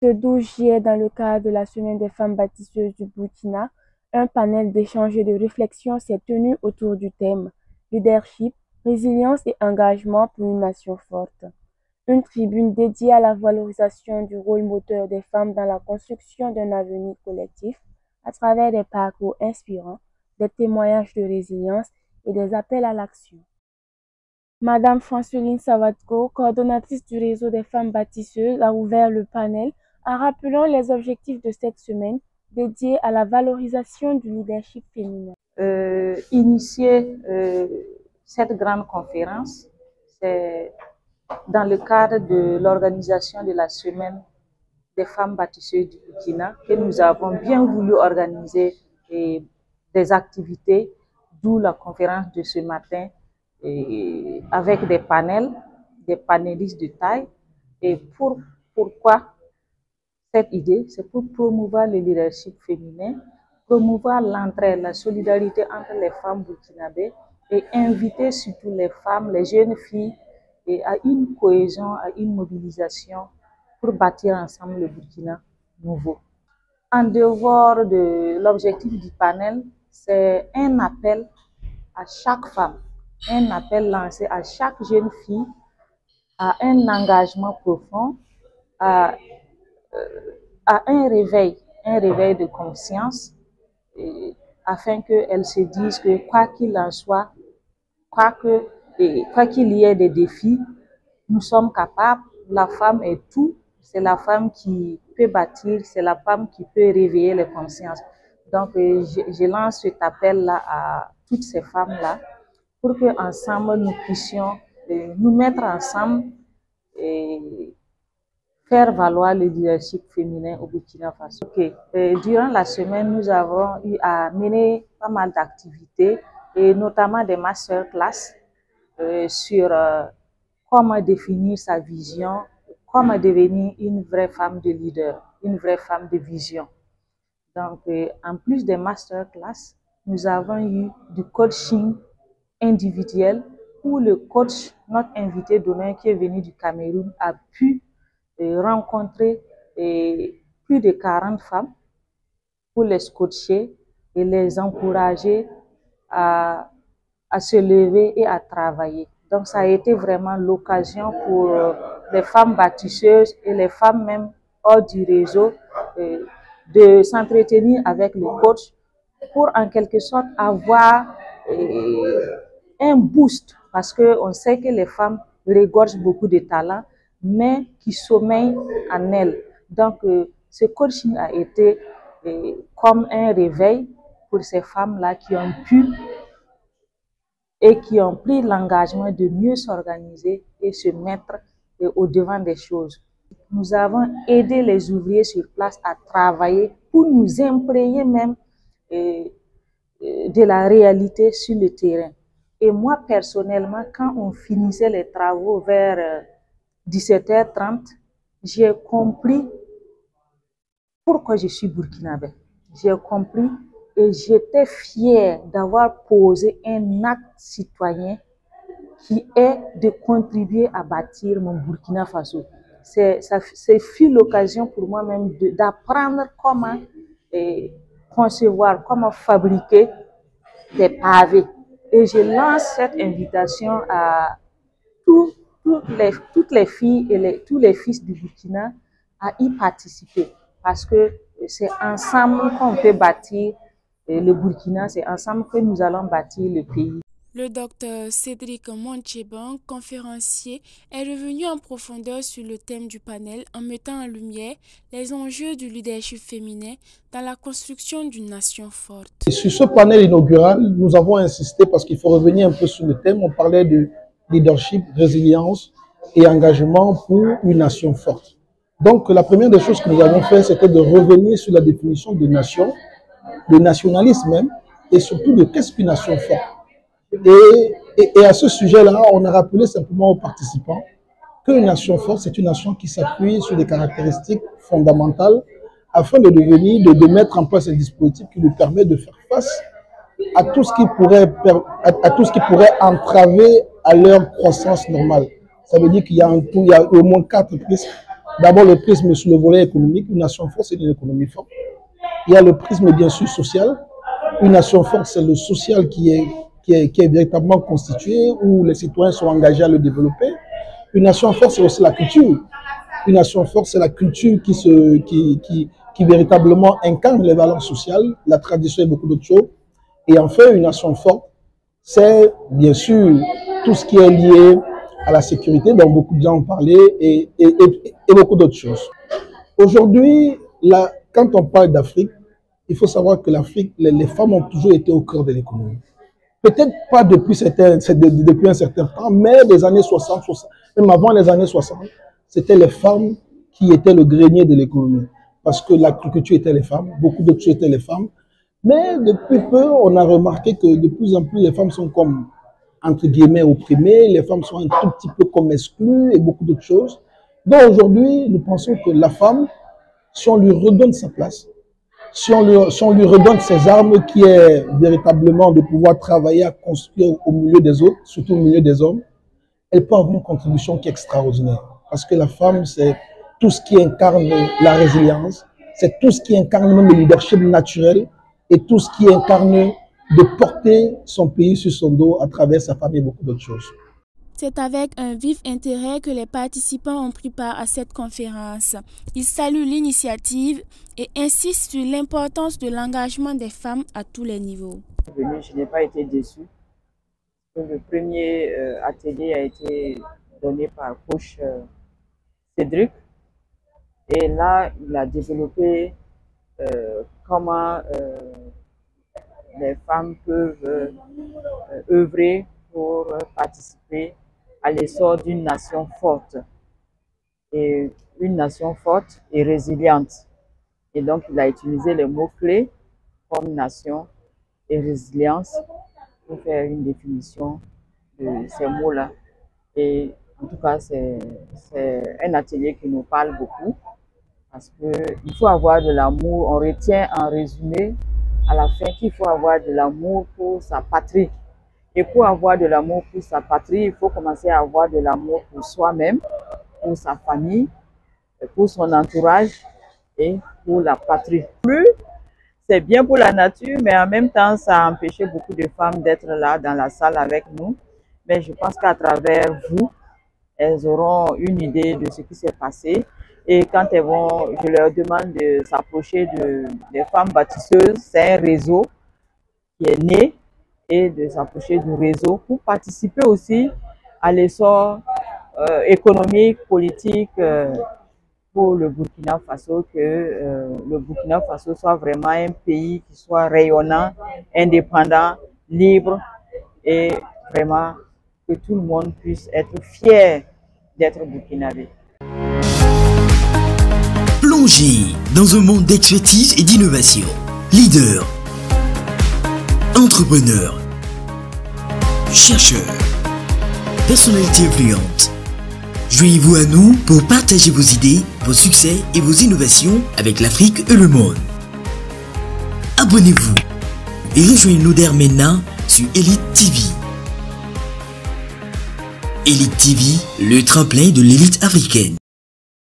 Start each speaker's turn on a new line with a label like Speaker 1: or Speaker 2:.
Speaker 1: Ce 12 juillet, dans le cadre de la Semaine des femmes bâtisseuses du Burkina, un panel d'échange et de réflexion s'est tenu autour du thème « Leadership, résilience et engagement pour une nation forte ». Une tribune dédiée à la valorisation du rôle moteur des femmes dans la construction d'un avenir collectif à travers des parcours inspirants, des témoignages de résilience et des appels à l'action. Madame Franceline Savatko, coordonnatrice du réseau des femmes bâtisseuses, a ouvert le panel en rappelant les objectifs de cette semaine dédiée à la valorisation du leadership féminin.
Speaker 2: Initier cette grande conférence, c'est dans le cadre de l'organisation de la Semaine des femmes bâtisseuses du Burkina que nous avons bien voulu organiser des activités, d'où la conférence de ce matin avec des panels, des panélistes de taille. Et pourquoi cette idée? C'est pour promouvoir le leadership féminin, promouvoir l'entraide, la solidarité entre les femmes burkinabées et inviter surtout les femmes, les jeunes filles à une cohésion, à une mobilisation pour bâtir ensemble le Burkina nouveau. En dehors de l'objectif du panel, c'est un appel à chaque femme, un appel lancé à chaque jeune fille à un engagement profond, à un réveil de conscience, afin qu'elles se disent que quoi qu'il en soit, quoi qu'il y ait des défis, nous sommes capables. La femme est tout. C'est la femme qui peut bâtir, c'est la femme qui peut réveiller les consciences. Donc, je lance cet appel-là à toutes ces femmes-là pour qu'ensemble, nous puissions nous mettre ensemble et faire valoir le leadership féminin au Burkina Faso. Durant la semaine, nous avons eu à mener pas mal d'activités, et notamment des masterclass sur comment définir sa vision, comment devenir une vraie femme de leader, une vraie femme de vision. Donc, en plus des masterclass, nous avons eu du coaching individuel où le coach, notre invité d'honneur qui est venu du Cameroun, a pu rencontrer plus de 40 femmes pour les coacher et les encourager à se lever et à travailler. Donc, ça a été vraiment l'occasion pour les femmes bâtisseuses et les femmes même hors du réseau de s'entretenir avec le coach pour en quelque sorte avoir un boost, parce qu'on sait que les femmes regorgent beaucoup de talents, mais qui sommeillent en elles. Donc, ce coaching a été comme un réveil pour ces femmes-là qui ont pu et qui ont pris l'engagement de mieux s'organiser et se mettre au devant des choses. Nous avons aidé les ouvriers sur place à travailler pour nous imprégner même de la réalité sur le terrain. Et moi, personnellement, quand on finissait les travaux vers 17h30, j'ai compris pourquoi je suis burkinabé. J'ai compris et j'étais fière d'avoir posé un acte citoyen qui est de contribuer à bâtir mon Burkina Faso. C'est fut l'occasion pour moi-même d'apprendre comment concevoir, comment fabriquer des pavés. Et je lance cette invitation à toutes les filles et tous les fils du Burkina à y participer. Parce que c'est ensemble qu'on peut bâtir le Burkina, c'est ensemble que nous allons bâtir le pays.
Speaker 1: Le docteur Cédric Montcheban, conférencier, est revenu en profondeur sur le thème du panel en mettant en lumière les enjeux du leadership féminin dans la construction d'une nation forte.
Speaker 3: Et sur ce panel inaugural, nous avons insisté parce qu'il faut revenir un peu sur le thème. On parlait de leadership, résilience et engagement pour une nation forte. Donc la première des choses que nous avons fait, c'était de revenir sur la définition de nation, de nationalisme même, et surtout de qu'est-ce qu'une nation forte. Et à ce sujet-là, on a rappelé simplement aux participants qu'une nation forte, c'est une nation qui s'appuie sur des caractéristiques fondamentales afin de mettre en place un dispositif qui lui permet de faire face à tout ce qui pourrait entraver à leur croissance normale. Ça veut dire qu'il y a au moins 4 pistes D'abord, le prisme sur le volet économique. Une nation forte, c'est une économie forte. Il y a le prisme, bien sûr, social. Une nation forte, c'est le social qui est véritablement constitué, où les citoyens sont engagés à le développer. Une nation forte, c'est aussi la culture. Une nation forte, c'est la culture qui véritablement incarne les valeurs sociales, la tradition et beaucoup d'autres choses. Et enfin, une nation forte, c'est bien sûr tout ce qui est lié à la sécurité, dont beaucoup de gens ont parlé, et beaucoup d'autres choses. Aujourd'hui, quand on parle d'Afrique, il faut savoir que l'Afrique, les femmes ont toujours été au cœur de l'économie. Peut-être pas depuis un certain temps, mais des années 60, même avant les années 60, c'était les femmes qui étaient le grenier de l'économie. Parce que l'agriculture était les femmes, beaucoup d'autres choses étaient les femmes. Mais depuis peu, on a remarqué que de plus en plus, les femmes sont comme, entre guillemets, opprimées, les femmes sont un tout petit peu comme exclues et beaucoup d'autres choses. Donc aujourd'hui, nous pensons que la femme, si on lui redonne sa place, si on lui redonne ses armes, qui est véritablement de pouvoir travailler à construire au milieu des autres, surtout au milieu des hommes, elle peut avoir une contribution qui est extraordinaire. Parce que la femme, c'est tout ce qui incarne la résilience, c'est tout ce qui incarne même le leadership naturel et tout ce qui incarne de porter son pays sur son dos à travers sa famille et beaucoup d'autres choses.
Speaker 1: C'est avec un vif intérêt que les participants ont pris part à cette conférence. Ils saluent l'initiative et insistent sur l'importance de l'engagement des femmes à tous les niveaux.
Speaker 2: Je n'ai pas été déçue. Le premier atelier a été donné par coach Cédric. Et là, il a développé comment les femmes peuvent œuvrer pour participer à l'essor d'une nation forte. Et une nation forte et résiliente. Et donc, il a utilisé les mots-clés comme nation et résilience pour faire une définition de ces mots-là. Et en tout cas, c'est un atelier qui nous parle beaucoup parce qu'il faut avoir de l'amour. On retient en résumé à la fin qu'il faut avoir de l'amour pour sa patrie. Et pour avoir de l'amour pour sa patrie, il faut commencer à avoir de l'amour pour soi-même, pour sa famille, pour son entourage et pour la patrie. Plus c'est bien pour la nature, mais en même temps, ça a empêché beaucoup de femmes d'être là dans la salle avec nous. Mais je pense qu'à travers vous, elles auront une idée de ce qui s'est passé. Et quand elles vont, je leur demande de s'approcher des femmes bâtisseuses. C'est un réseau qui est né et de s'approcher du réseau pour participer aussi à l'essor économique, politique pour le Burkina Faso, que le Burkina Faso soit vraiment un pays qui soit rayonnant, indépendant, libre et vraiment que tout le monde puisse être fier d'être burkinabé.
Speaker 4: Plongez dans un monde d'expertise et d'innovation. Leader, entrepreneur, chercheur, personnalité influente. Joignez-vous à nous pour partager vos idées, vos succès et vos innovations avec l'Afrique et le monde. Abonnez-vous et rejoignez-nous dès maintenant sur Elite TV. Elite TV, le tremplin de l'élite africaine.